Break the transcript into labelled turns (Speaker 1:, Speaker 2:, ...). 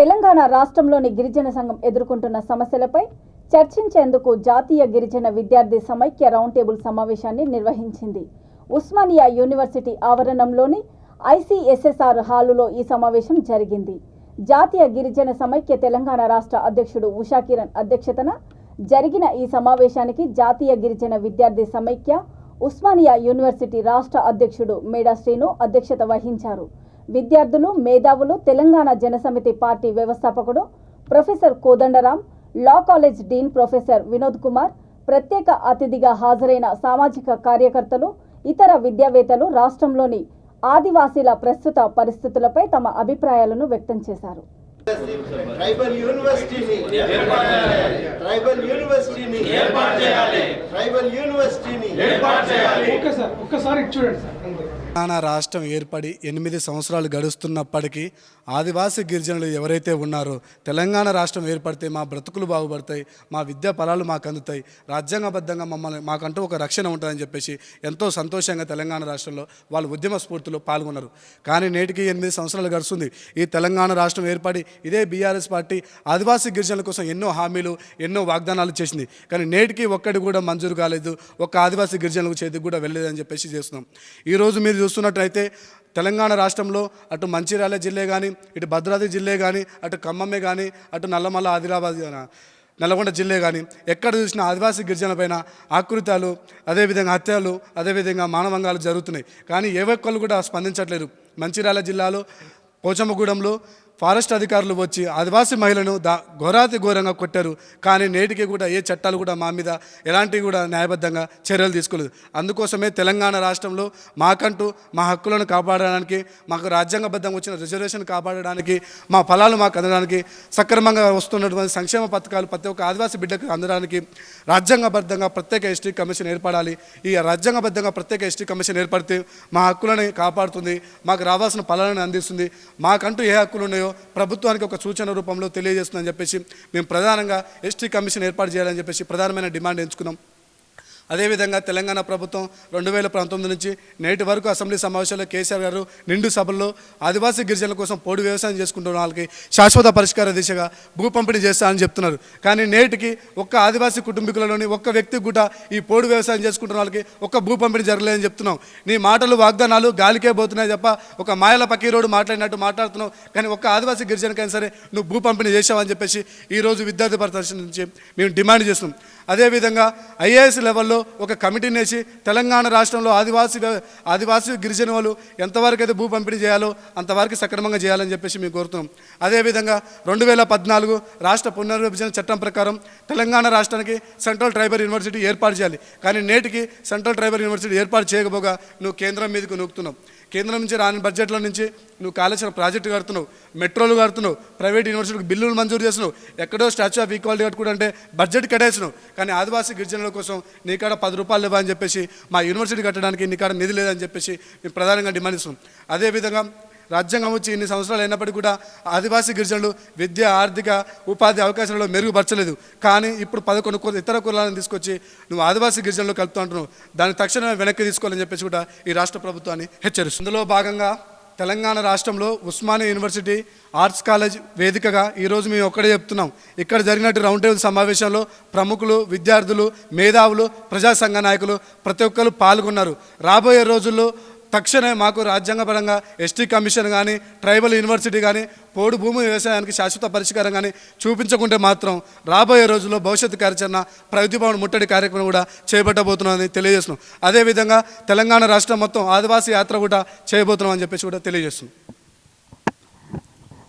Speaker 1: తెలంగాణ రాష్ట్రంలోని గిరిజన సంఘం ఎదుర్కొంటున్న సమస్యలపై చర్చించేందుకు జాతీయ గిరిజన విద్యార్థి సమైక్య రౌండ్ టేబుల్ సమావేశాన్ని నిర్వహించింది. ఉస్మానియా యూనివర్సిటీ ఆవరణంలోని ఐసీఎస్ఎస్ఆర్ హాలులో ఈ సమావేశం జరిగింది. జాతీయ గిరిజన సమైక్య తెలంగాణ రాష్ట్ర అధ్యక్షుడు ఉషా కిరణ్ అధ్యక్షతన జరిగిన ఈ సమావేశానికి జాతీయ గిరిజన విద్యార్థి సమైక్య ఉస్మానియా యూనివర్సిటీ రాష్ట్ర అధ్యక్షుడు మేడా శ్రీను అధ్యక్షత వహించారు. విద్యార్థులు, మేధావులు, తెలంగాణ జనసమితి పార్టీ వ్యవస్థాపకుడు professor Kodandaram, law college dean professor Vinod Kumar, ప్రత్యేక అతిథిగా హాజరైన సామాజిక కార్యకర్తలు, ఇతర విద్యావేత్తలు రాష్ట్రంలోని ఆదివాసీల ప్రస్తుత పరిస్థితులపై తమ అభిప్రాయాలను వ్యక్తం చేశారు.
Speaker 2: ట్రైబల్ యూనివర్సిటీని ఏర్పాటు చేయాలి.
Speaker 3: ఒక్కసారి చూడండి సార్.
Speaker 4: తెలంగాణ రాష్ట్రం ఏర్పడి 8 సంవత్సరాలు గడుస్తున్నప్పటికీ ఆదివాసీ గిరిజనులు ఎవరైతే ఉన్నారో తెలంగాణ రాష్ట్రం ఏర్పడితే మా బ్రతుకులు బాగుపడతాయి, మా విద్యా ఫలాలు మాకు అందుతాయి, రాజ్యాంగబద్ధంగా మాకంటూ ఒక రక్షణ ఉంటుందని చెప్పేసి ఎంతో సంతోషంగా తెలంగాణ రాష్ట్రంలో వాళ్ళు ఉద్యమ స్ఫూర్తిలో పాల్గొన్నారు. కానీ నేటికి 8 సంవత్సరాలు గడుస్తుంది. ఈ తెలంగాణ రాష్ట్రం ఏర్పడి ఇదే బీఆర్ఎస్ పార్టీ ఆదివాసీ గిరిజనుల కోసం ఎన్నో హామీలు, ఎన్నో వాగ్దానాలు చేసింది. కానీ నేటికి ఒక్కటి కూడా మంజూరు కాలేదు, ఒక్క ఆదివాసీ గిరిజనులకు చేతికి కూడా వెళ్ళలేదని చెప్పేసి చేస్తున్నాం. ఈరోజు మీరు చూస్తున్నట్టయితే తెలంగాణ రాష్ట్రంలో అటు మంచిర్యాల జిల్లా కానీ, ఇటు భద్రాద్రి జిల్లా కానీ, అటు ఖమ్మమే కానీ, అటు నల్లమల్ల ఆదిలాబాద్ నల్గొండ జిల్లా కానీ ఎక్కడ చూసినా ఆదివాసీ గిరిజన పైన ఆకృతాలు, అదేవిధంగా హత్యలు, అదేవిధంగా మానవంగాలు జరుగుతున్నాయి. కానీ ఏ ఒక్కళ్ళు కూడా స్పందించట్లేరు. మంచిర్యాల జిల్లాలో పోచమ్మగూడెంలో ఫారెస్ట్ అధికారులు వచ్చి ఆదివాసీ మహిళను ఘోరాతి ఘోరంగా కొట్టారు. కానీ నేటికి కూడా ఏ చట్టాలు కూడా మా మీద ఎలాంటివి కూడా న్యాయబద్ధంగా చర్యలు తీసుకోలేదు. అందుకోసమే తెలంగాణ రాష్ట్రంలో మాకంటూ మా హక్కులను కాపాడడానికి, మాకు రాజ్యాంగబద్ధంగా వచ్చిన రిజర్వేషన్ కాపాడడానికి, మా ఫలాలు మాకు అందడానికి, సక్రమంగా వస్తున్నటువంటి సంక్షేమ పథకాలు ప్రతి ఒక్క ఆదివాసీ బిడ్డకు అందడానికి రాజ్యాంగబద్ధంగా ప్రత్యేక ఎస్టీ కమిషన్ ఏర్పడాలి. ఈ రాజ్యాంగబద్ధంగా ప్రత్యేక ఎస్టీ కమిషన్ ఏర్పడితే మా హక్కులను కాపాడుతుంది, మాకు రావాల్సిన ఫలాలను అందిస్తుంది, మాకంటూ ఏ హక్కులు ఉన్నాయో ప్రభుత్వానికి ఒక సూచన రూపంలో తెలియజేస్తుందని చెప్పేసి మేము ప్రధానంగా ఎస్టీ కమిషన్ ఏర్పాటు చేయాలని చెప్పేసి ప్రధానమైన డిమాండ్ ఎంచుకున్నాం. అదేవిధంగా తెలంగాణ ప్రభుత్వం 2019 నుంచి నేటి వరకు అసెంబ్లీ సమావేశాల్లో కేసీఆర్ గారు నిండు సభల్లో ఆదివాసీ గిరిజనుల కోసం పోడు వ్యవసాయం చేసుకుంటున్న వాళ్ళకి శాశ్వత పరిష్కార దిశగా భూ పంపిణీ చేస్తామని చెప్తున్నారు. కానీ నేటికి ఒక్క ఆదివాసీ కుటుంబీకులలోని ఒక్క వ్యక్తికి కూడా ఈ పోడు వ్యవసాయం చేసుకుంటున్న వాళ్ళకి ఒక్క భూ పంపిణీ జరగలేదని చెప్తున్నాం. నీ మాటలు, వాగ్దానాలు గాలికే పోతున్నాయి తప్ప ఒక మాయల పకీరోడు మాట్లాడినట్టు మాట్లాడుతున్నావు. కానీ ఒక్క ఆదివాసీ గిరిజనకైనా సరే నువ్వు భూ పంపిణీ చేసావని చెప్పేసి ఈరోజు విద్యార్థి పరిషత్ నుంచి మేము డిమాండ్ చేస్తున్నాం. అదేవిధంగా ఐఏఎస్ లెవెల్లో ఒక కమిటీని వేసి తెలంగాణ రాష్ట్రంలో ఆదివాసీ గిరిజన వాళ్ళు ఎంతవరకు అయితే భూ పంపిణీ చేయాలో అంతవరకు సక్రమంగా చేయాలని చెప్పేసి మేము కోరుతున్నాం. అదేవిధంగా 2014 రాష్ట్ర పునర్విభజన చట్టం ప్రకారం తెలంగాణ రాష్ట్రానికి సెంట్రల్ ట్రైబల్ యూనివర్సిటీ ఏర్పాటు చేయాలి. కానీ నేటికి సెంట్రల్ ట్రైబల్ యూనివర్సిటీ ఏర్పాటు చేయకపోగా నువ్వు కేంద్రం మీదకు నూకుతున్నావు. కేంద్రం నుంచి రాని బడ్జెట్ల నుంచి నువ్వు కాళేశ్వరం ప్రాజెక్టు కడుతున్నావు, మెట్రోలు కడుతున్నావు, ప్రైవేట్ యూనివర్సిటీకి బిల్లులు మంజూరు చేస్తున్నావు, ఎక్కడో స్టాచ్యూ ఆఫ్ ఈక్వాలిటీ కట్టుకుంటే బడ్జెట్ కట్టేసినావు. కానీ ఆదివాసీ గిరిజనుల కోసం నీకాడ 10 రూపాయలు ఇవ్వని చెప్పేసి, మా యూనివర్సిటీ కట్టడానికి నీకాడ నిధి లేదని చెప్పేసి మేము ప్రధానంగా డిమాండ్ ఇస్తున్నాం. అదేవిధంగా రాజ్యాంగం వచ్చి ఇన్ని సంవత్సరాలు అయినప్పటికీ కూడా ఆదివాసీ గిరిజనులు విద్య, ఆర్థిక, ఉపాధి అవకాశాలలో మెరుగుపరచలేదు. కానీ ఇప్పుడు 11 ఇతర కులాలను తీసుకొచ్చి నువ్వు ఆదివాసీ గిరిజనులు కలుపుతూ అంటున్నావు. దాన్ని తక్షణమే వెనక్కి తీసుకోవాలని చెప్పేసి కూడా ఈ రాష్ట్ర ప్రభుత్వాన్ని హెచ్చరిస్తుంది. ఇందులో భాగంగా తెలంగాణ రాష్ట్రంలో ఉస్మానియా యూనివర్సిటీ ఆర్ట్స్ కాలేజ్ వేదికగా ఈరోజు మేము ఒక్కడే చెప్తున్నాం. ఇక్కడ జరిగినట్టు రౌండ్ టేబుల్ సమావేశంలో ప్రముఖులు, విద్యార్థులు, మేధావులు, ప్రజా సంఘ నాయకులు ప్రతి ఒక్కరు పాల్గొన్నారు. రాబోయే రోజుల్లో తక్షణమే మాకు రాజ్యాంగపరంగా ఎస్టీ కమిషన్ కానీ, ట్రైబల్ యూనివర్సిటీ కానీ, పోడు భూమి వ్యవసాయానికి శాశ్వత పరిష్కారం కానీ చూపించకుంటే మాత్రం రాబోయే రోజుల్లో భవిష్యత్తు కార్యాచరణ, ప్రతిభవన్ ముట్టడి కార్యక్రమం కూడా చేపట్టబోతున్నామని తెలియజేస్తున్నాం. అదేవిధంగా తెలంగాణ రాష్ట్రం మొత్తం ఆదివాసీ యాత్ర కూడా చేయబోతున్నాం అని చెప్పేసి కూడా తెలియజేస్తున్నాం.